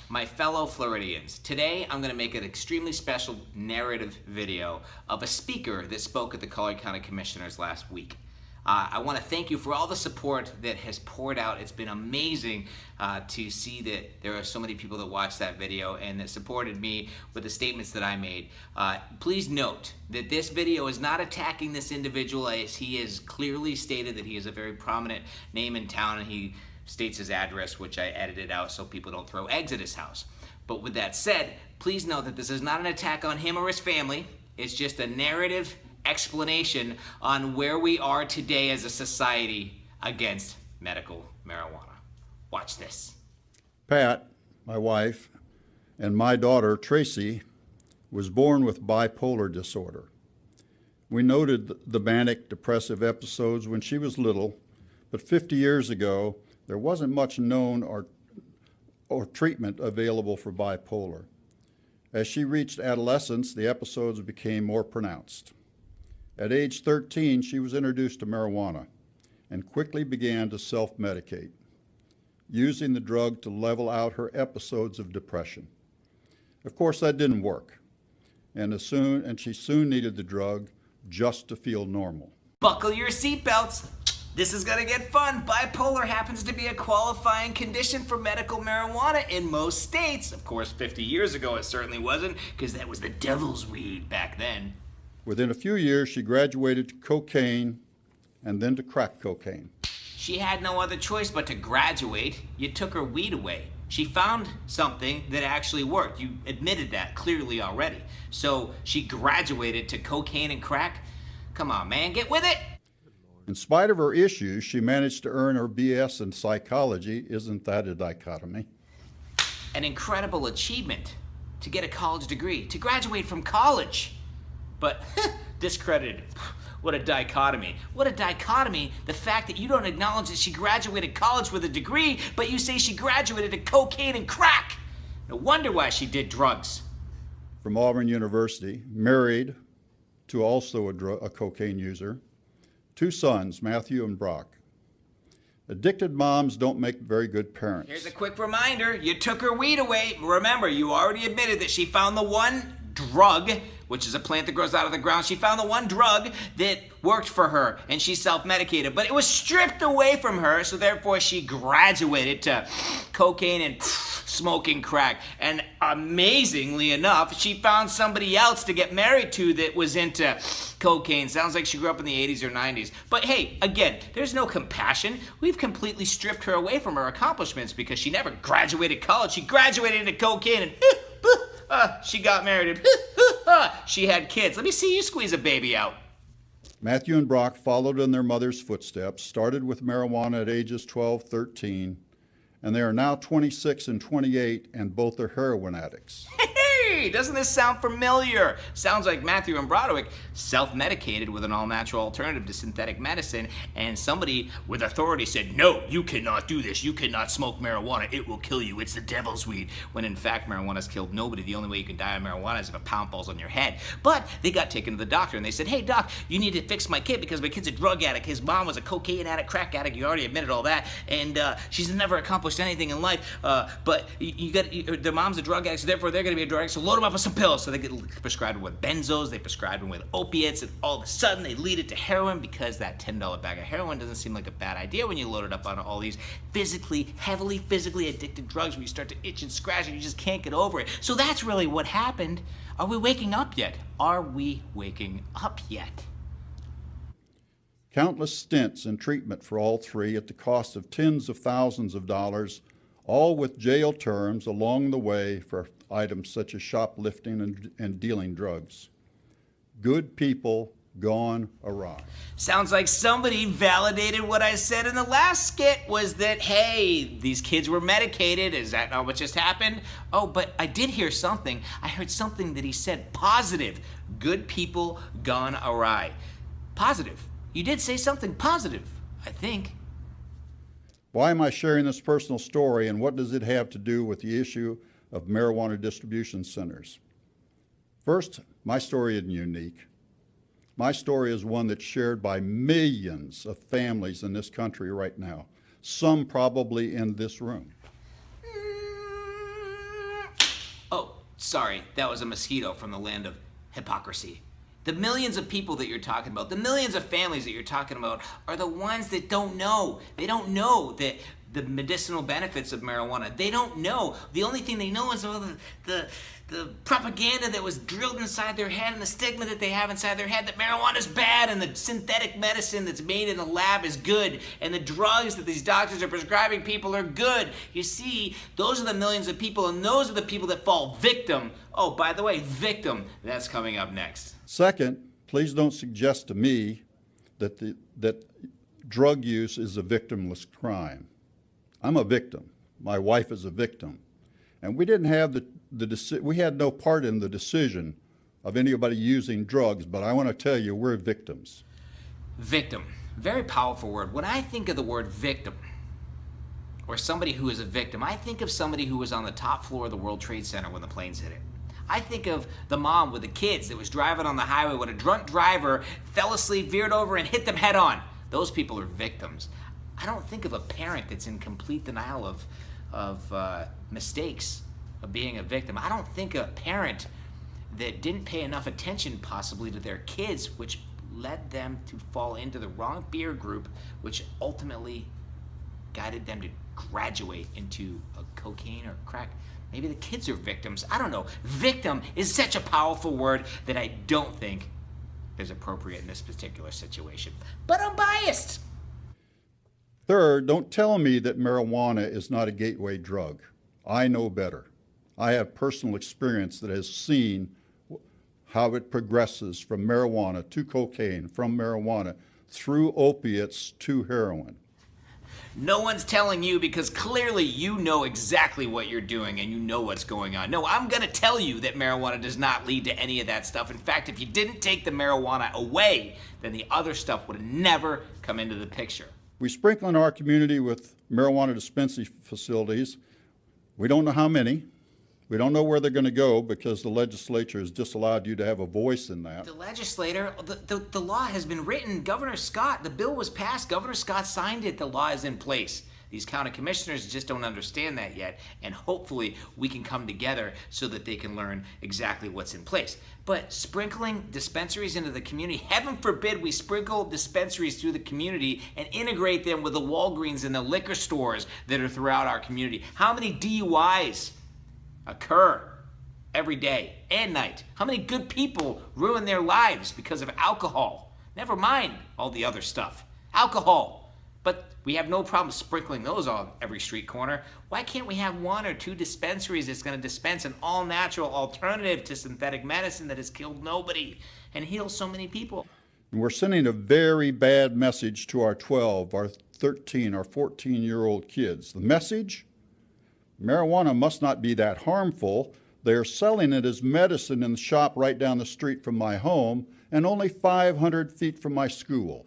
My fellow Floridians, today I'm going to make an extremely special narrative video of a speaker that spoke at the Collier County Commissioners last week. I want to thank you for all the support that has poured out. It's been amazing to see that there are so many people that watched that video and that supported me with the statements that I made. Please note that this video is not attacking this individual, as he has clearly stated that he is a very prominent name in town, and he states his address, which I edited out so people don't throw eggs at his house. But with that said, please note that this is not an attack on him or his family. It's just a narrative explanation on where we are today as a society against medical marijuana. Watch this. Pat, my wife, and my daughter, Tracy, was born with bipolar disorder. We noted the manic depressive episodes when she was little, but 50 years ago, there wasn't much known or treatment available for bipolar. As she reached adolescence, the episodes became more pronounced. At age 13, she was introduced to marijuana and quickly began to self-medicate, using the drug to level out her episodes of depression. Of course, that didn't work, and she soon needed the drug just to feel normal. Buckle your seatbelts. This is gonna get fun. Bipolar happens to be a qualifying condition for medical marijuana in most states. Of course, 50 years ago it certainly wasn't, because that was the devil's weed back then. Within a few years, she graduated to cocaine and then to crack cocaine. She had no other choice but to graduate. You took her weed away. She found something that actually worked. You admitted that clearly already. So she graduated to cocaine and crack. Come on, man, get with it. In spite of her issues, she managed to earn her BS in psychology. Isn't that a dichotomy? An incredible achievement to get a college degree, to graduate from college. But discredited. What a dichotomy. What a dichotomy, the fact that you don't acknowledge that she graduated college with a degree, but you say she graduated to cocaine and crack. No wonder why she did drugs. From Auburn University, married to also a cocaine user, 2 sons, Matthew and Brock. Addicted moms don't make very good parents. Here's a quick reminder. You took her weed away. Remember, you already admitted that she found the one drug, which is a plant that grows out of the ground. She found the one drug that worked for her, and she self-medicated, but it was stripped away from her, so therefore she graduated to cocaine and smoking crack. And amazingly enough, she found somebody else to get married to that was into cocaine. Sounds like she grew up in the 80s or 90s. But hey, again, there's no compassion. We've completely stripped her away from her accomplishments because she never graduated college. She graduated into cocaine and she got married and she had kids. Let me see you squeeze a baby out. Matthew and Brock followed in their mother's footsteps, started with marijuana at ages 12, 13, and they are now 26 and 28, and both are heroin addicts. Hey, doesn't this sound familiar? Sounds like Matthew and Broderick self-medicated with an all-natural alternative to synthetic medicine, and somebody with authority said, no, you cannot do this. You cannot smoke marijuana. It will kill you. It's the devil's weed. When in fact, marijuana's killed nobody. The only way you can die of marijuana is if a pound falls on your head. But they got taken to the doctor, and they said, hey, doc, you need to fix my kid because my kid's a drug addict. His mom was a cocaine addict, crack addict. You already admitted all that, and she's never accomplished anything in life. But their mom's a drug addict, so therefore they're going to be a drug addict. So load them up with some pills. So they get prescribed with benzos, they prescribe them with opiates, and all of a sudden they lead it to heroin because that $10 bag of heroin doesn't seem like a bad idea when you load it up on all these heavily physically addicted drugs where you start to itch and scratch and you just can't get over it. So that's really what happened. Are we waking up yet? Are we waking up yet? Countless stints in treatment for all 3 at the cost of tens of thousands of dollars, all with jail terms along the way for items such as shoplifting and dealing drugs. Good people gone awry. Sounds like somebody validated what I said in the last skit, was that, hey, these kids were medicated. Is that not what just happened? Oh, but I did hear something. I heard something that he said positive. Good people gone awry. Positive. You did say something positive, I think. Why am I sharing this personal story, and what does it have to do with the issue of marijuana distribution centers? First, my story isn't unique. My story is one that's shared by millions of families in this country right now, some probably in this room. sorry, that was a mosquito from the land of hypocrisy. The millions of people that you're talking about, the millions of families that you're talking about, are the ones that don't know. They don't know that the medicinal benefits of marijuana. They don't know. The only thing they know is all the propaganda that was drilled inside their head and the stigma that they have inside their head that marijuana is bad and the synthetic medicine that's made in a lab is good and the drugs that these doctors are prescribing people are good. You see, those are the millions of people, and those are the people that fall victim. Oh, by the way, victim, that's coming up next. Second, please don't suggest to me that that drug use is a victimless crime. I'm a victim. My wife is a victim. And we didn't have we had no part in the decision of anybody using drugs, but I want to tell you, we're victims. Victim. Very powerful word. When I think of the word victim, or somebody who is a victim, I think of somebody who was on the top floor of the World Trade Center when the planes hit it. I think of the mom with the kids that was driving on the highway when a drunk driver fell asleep, veered over, and hit them head on. Those people are victims. I don't think of a parent that's in complete denial of mistakes of being a victim. I don't think a parent that didn't pay enough attention possibly to their kids, which led them to fall into the wrong peer group, which ultimately guided them to graduate into a cocaine or crack. Maybe the kids are victims. I don't know. Victim is such a powerful word that I don't think is appropriate in this particular situation. But I'm biased. Third, don't tell me that marijuana is not a gateway drug. I know better. I have personal experience that has seen how it progresses from marijuana to cocaine, from marijuana through opiates to heroin. No one's telling you because clearly you know exactly what you're doing and you know what's going on. No, I'm going to tell you that marijuana does not lead to any of that stuff. In fact, if you didn't take the marijuana away, then the other stuff would have never come into the picture. We sprinkle in our community with marijuana dispensing facilities. We don't know how many. We don't know where they're going to go because the legislature has disallowed you to have a voice in that. The legislator, the law has been written. Governor Scott, the bill was passed. Governor Scott signed it. The law is in place. These county commissioners just don't understand that yet, and hopefully we can come together so that they can learn exactly what's in place. But sprinkling dispensaries into the community, heaven forbid we sprinkle dispensaries through the community and integrate them with the Walgreens and the liquor stores that are throughout our community. How many DUIs occur every day and night? How many good people ruin their lives because of alcohol? Never mind all the other stuff. Alcohol. But we have no problem sprinkling those on every street corner. Why can't we have one or two dispensaries that's going to dispense an all-natural alternative to synthetic medicine that has killed nobody and healed so many people? And we're sending a very bad message to our 12, our 13, our 14-year-old kids. The message? Marijuana must not be that harmful. They are selling it as medicine in the shop right down the street from my home and only 500 feet from my school.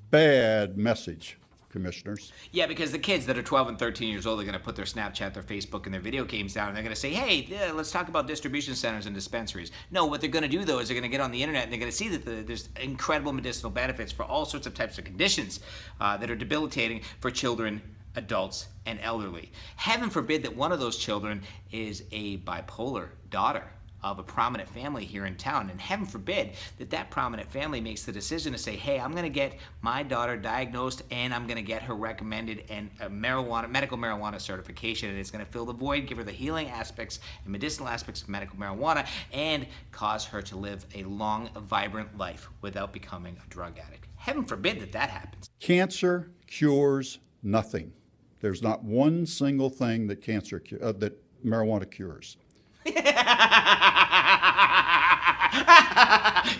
Bad message, commissioners. Yeah, because the kids that are 12 and 13 years old are going to put their Snapchat, their Facebook, and their video games down, and they're going to say, hey, let's talk about distribution centers and dispensaries. No, what they're going to do, though, is they're going to get on the internet and they're going to see that there's incredible medicinal benefits for all sorts of types of conditions that are debilitating for children, adults, and elderly. Heaven forbid that one of those children is a bipolar daughter of a prominent family here in town, and heaven forbid that that prominent family makes the decision to say, hey, I'm going to get my daughter diagnosed and I'm going to get her recommended and a medical marijuana certification, and it's going to fill the void, give her the healing aspects and medicinal aspects of medical marijuana, and cause her to live a long, vibrant life without becoming a drug addict. Heaven forbid that that happens. Cancer cures nothing. There's not one single thing that that marijuana cures.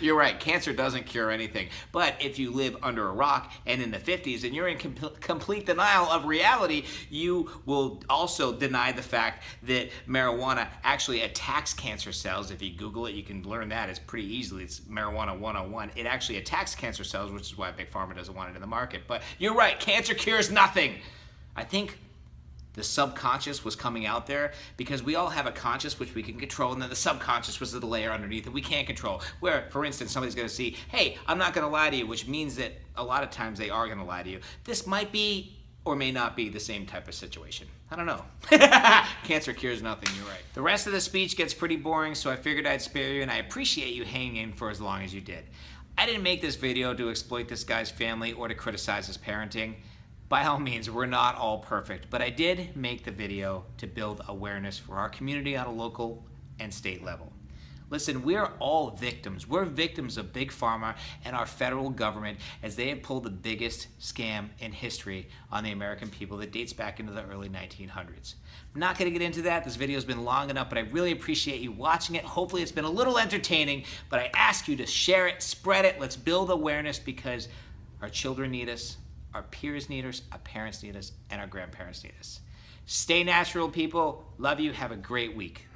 You're right, cancer doesn't cure anything. But if you live under a rock and in the 50s and you're in complete denial of reality, you will also deny the fact that marijuana actually attacks cancer cells. If you Google it, you can learn that. It's pretty easily. It's marijuana 101. It actually attacks cancer cells, which is why Big Pharma doesn't want it in the market. But you're right, cancer cures nothing. I think the subconscious was coming out there because we all have a conscious which we can control, and then the subconscious was the layer underneath that we can't control. Where, for instance, somebody's going to see, hey, I'm not going to lie to you, which means that a lot of times they are going to lie to you. This might be or may not be the same type of situation. I don't know. Cancer cures nothing, you're right. The rest of the speech gets pretty boring, so I figured I'd spare you, and I appreciate you hanging in for as long as you did. I didn't make this video to exploit this guy's family or to criticize his parenting. By all means, we're not all perfect, but I did make the video to build awareness for our community on a local and state level. Listen, we're all victims. We're victims of Big Pharma and our federal government as they have pulled the biggest scam in history on the American people that dates back into the early 1900s. I'm not going to get into that. This video's been long enough, but I really appreciate you watching it. Hopefully it's been a little entertaining, but I ask you to share it, spread it. Let's build awareness because our children need us, our peers need us, our parents need us, and our grandparents need us. Stay natural, people. Love you. Have a great week.